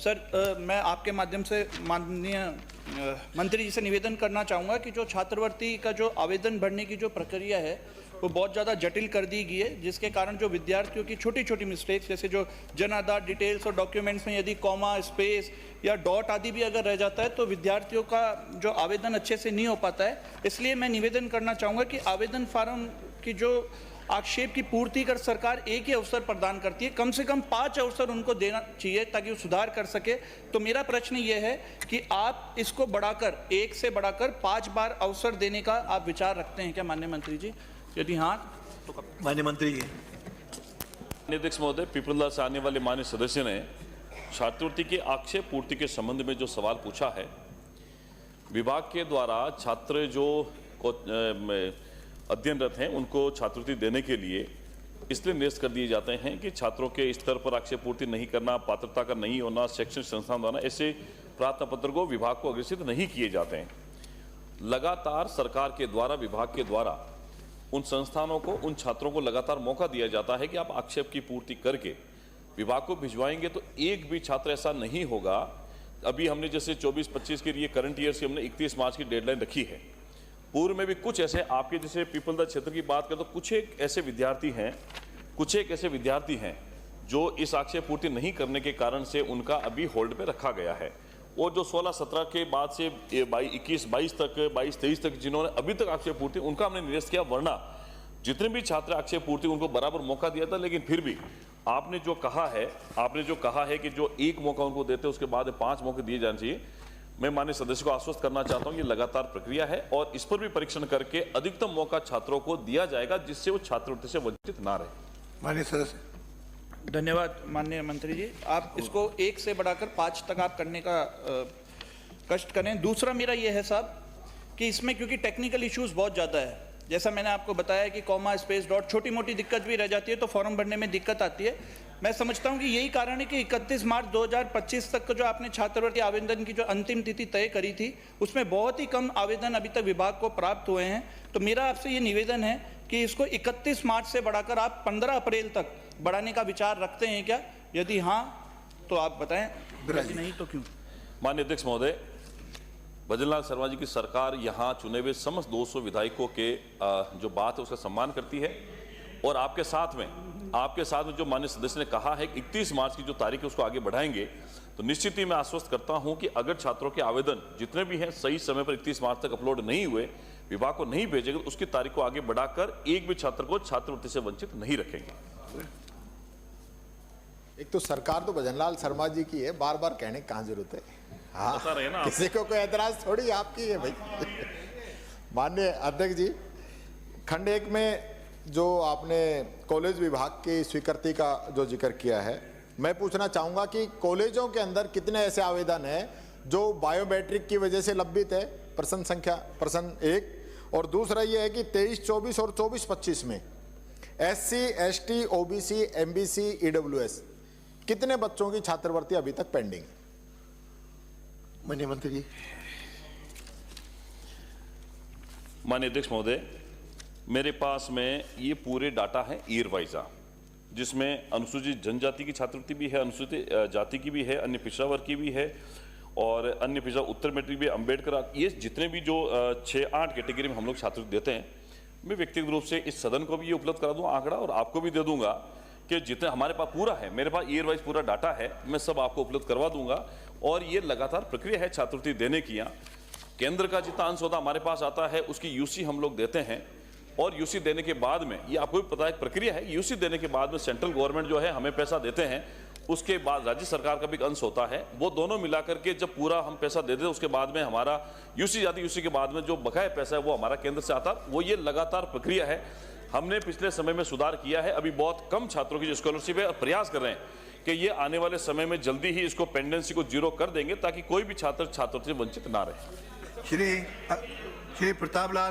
Sir, मैं आपके माध्यम से माननीय मंत्री जी से निवेदन करना चाहूँगा कि जो छात्रवृत्ति का जो आवेदन भरने की जो प्रक्रिया है वो बहुत ज़्यादा जटिल कर दी गई है, जिसके कारण जो विद्यार्थियों की छोटी छोटी मिस्टेक्स, जैसे जो जन आधार डिटेल्स और डॉक्यूमेंट्स में यदि कॉमा, स्पेस या डॉट आदि भी अगर रह जाता है तो विद्यार्थियों का जो आवेदन अच्छे से नहीं हो पाता है। इसलिए मैं निवेदन करना चाहूँगा कि आवेदन फार्म की जो आक्षेप की पूर्ति कर सरकार एक ही अवसर प्रदान करती है, कम से कम 5 अवसर उनको देना चाहिए ताकि वो सुधार कर सके। तो मेरा प्रश्न ये है कि आप इसको बढ़ाकर 1 से बढ़ाकर 5 बार अवसर देने का आप विचार रखते हैं क्या माननीय मंत्री जी? यदि हाँ तो कब? माननीय मंत्री जी। माननीय अध्यक्ष महोदय, पीपलदा से आने वाले माननीय सदस्य ने छात्रवृत्ति की आक्षेप पूर्ति के संबंध में जो सवाल पूछा है, विभाग के द्वारा छात्र जो अध्ययनरत हैं उनको छात्रवृत्ति देने के लिए इसलिए निरस्त कर दिए जाते हैं कि छात्रों के स्तर पर आक्षेप पूर्ति नहीं करना, पात्रता का नहीं होना, शैक्षणिक संस्थान द्वारा ऐसे प्रार्थना पत्र को विभाग को अग्रेसित नहीं किए जाते हैं। लगातार सरकार के द्वारा, विभाग के द्वारा उन संस्थानों को, उन छात्रों को लगातार मौका दिया जाता है कि आप आक्षेप की पूर्ति करके विभाग को भिजवाएंगे तो एक भी छात्र ऐसा नहीं होगा। अभी हमने जैसे 24-25 के लिए करंट ईयर से हमने 31 मार्च की डेडलाइन रखी है। पूर्व में भी कुछ ऐसे आपके जैसे पीपलदा क्षेत्र की बात करें तो कुछ एक ऐसे विद्यार्थी हैं जो इस आक्षेप पूर्ति नहीं करने के कारण से उनका अभी होल्ड पे रखा गया है। और जो 16-17 के बाद से 21-22 तक जिन्होंने अभी तक आक्षेप पूर्ति, उनका हमने निरस्त किया। वरना जितने भी छात्र आक्षेप पूर्ति उनको बराबर मौका दिया था, लेकिन फिर भी आपने जो कहा है कि जो एक मौका उनको देते उसके बाद 5 मौके दिए जाने चाहिए। मैं माननीय सदस्य को आश्वस्त करना चाहता हूं, ये लगातार प्रक्रिया है और इस पर भी परीक्षण करके अधिकतम मौका छात्रों को दिया जाएगा जिससे वो छात्रवृत्ति से वंचित ना रहे। माननीय सदस्य। धन्यवाद माननीय मंत्री जी। आप इसको 1 से बढ़ाकर 5 तक आप करने का कष्ट करें। दूसरा मेरा ये है साहब कि इसमें क्योंकि टेक्निकल इश्यूज बहुत ज़्यादा है, जैसा मैंने आपको बताया कि कॉमा, स्पेस, डॉट, छोटी मोटी दिक्कत भी रह जाती है तो फॉर्म भरने में दिक्कत आती है। मैं समझता हूं कि यही कारण है कि 31 मार्च 2025 तक का जो आपने छात्रवृत्ति आवेदन की जो अंतिम तिथि तय करी थी उसमें बहुत ही कम आवेदन अभी तक विभाग को प्राप्त हुए हैं। तो मेरा आपसे ये निवेदन है कि इसको 31 मार्च से बढ़ाकर आप 15 अप्रैल तक बढ़ाने का विचार रखते हैं क्या? यदि हाँ तो आप बताएं, यदि नहीं तो क्यों? माननीय अध्यक्ष महोदय, भजनलाल शर्मा जी की सरकार यहाँ चुने हुए समस्त 200 विधायकों के जो बात है उसका सम्मान करती है और आपके साथ में जो माननीय सदस्य ने कहा है कि 31 मार्च की जो तारीख है उसको आगे बढ़ाएंगे। तो निश्चित ही मैं आश्वस्त करता हूं कि अगर छात्रों के आवेदन जितने भी हैं सही समय पर 31 मार्च तक अपलोड नहीं हुए, विभाग को नहीं भेजेंगे तो उसकी तारीख को आगे बढ़ाकर एक भी छात्र को छात्रवृत्ति से वंचित नहीं रखेंगे। एक तो सरकार तो भजनलाल शर्मा जी की है, बार बार कहने की कहाँ जरूरत है? हाँ, बता रहे हैं ना, किसी को कोई एतराज थोड़ी आपकी है भाई। माननीय अध्यक्ष जी, खंड 1 में जो आपने कॉलेज विभाग की स्वीकृति का जो जिक्र किया है, मैं पूछना चाहूँगा कि कॉलेजों के अंदर कितने ऐसे आवेदन हैं जो बायोमेट्रिक की वजह से लंबित है? प्रश्न 1। और दूसरा ये है कि 23-24 और 24-25 में SC, ST, OBC, MBC, EWS कितने बच्चों की छात्रवृत्ति अभी तक पेंडिंग है? माननीय मंत्री जी। माननीय अध्यक्ष महोदय, मेरे पास में ये पूरे डाटा है ईयर वाइज, जिसमें अनुसूचित जनजाति की छात्रवृत्ति भी है, अनुसूचित जाति की भी है, अन्य पिछड़ा वर्ग की भी है और अन्य पिछड़ा उत्तर मैट्रिक भी, अम्बेडकर, ये जितने भी जो 6-8 कैटेगरी में हम लोग छात्रवृत्ति देते हैं, मैं व्यक्तिगत रूप से इस सदन को भी ये उपलब्ध करा दूँ आंकड़ा और आपको भी दे दूंगा कि जितने हमारे पास पूरा है, मेरे पास ईयर वाइज पूरा डाटा है, मैं सब आपको उपलब्ध करवा दूंगा। और ये लगातार प्रक्रिया है छात्रवृत्ति देने की। केंद्र का जितना अंश होता हमारे पास आता है उसकी यूसी हम लोग देते हैं और यूसी देने के बाद में, ये आपको भी पता है प्रक्रिया है, यूसी देने के बाद में सेंट्रल गवर्नमेंट जो है हमें पैसा देते हैं, उसके बाद राज्य सरकार का भी एक अंश होता है। वो दोनों मिलाकर के जब पूरा हम पैसा दे देते उसके बाद में हमारा यूसी जाती, यूसी के बाद में जो बकाया पैसा है वो हमारा केंद्र से आता। वो ये लगातार प्रक्रिया है। हमने पिछले समय में सुधार किया है, अभी बहुत कम छात्रों की जो स्कॉलरशिप है और प्रयास कर रहे हैं कि ये आने वाले समय में जल्दी ही इसको पेंडेंसी को 0 कर देंगे ताकि कोई भी छात्र छात्रवृत्ति से वंचित ना रहे। श्री प्रताप लाल।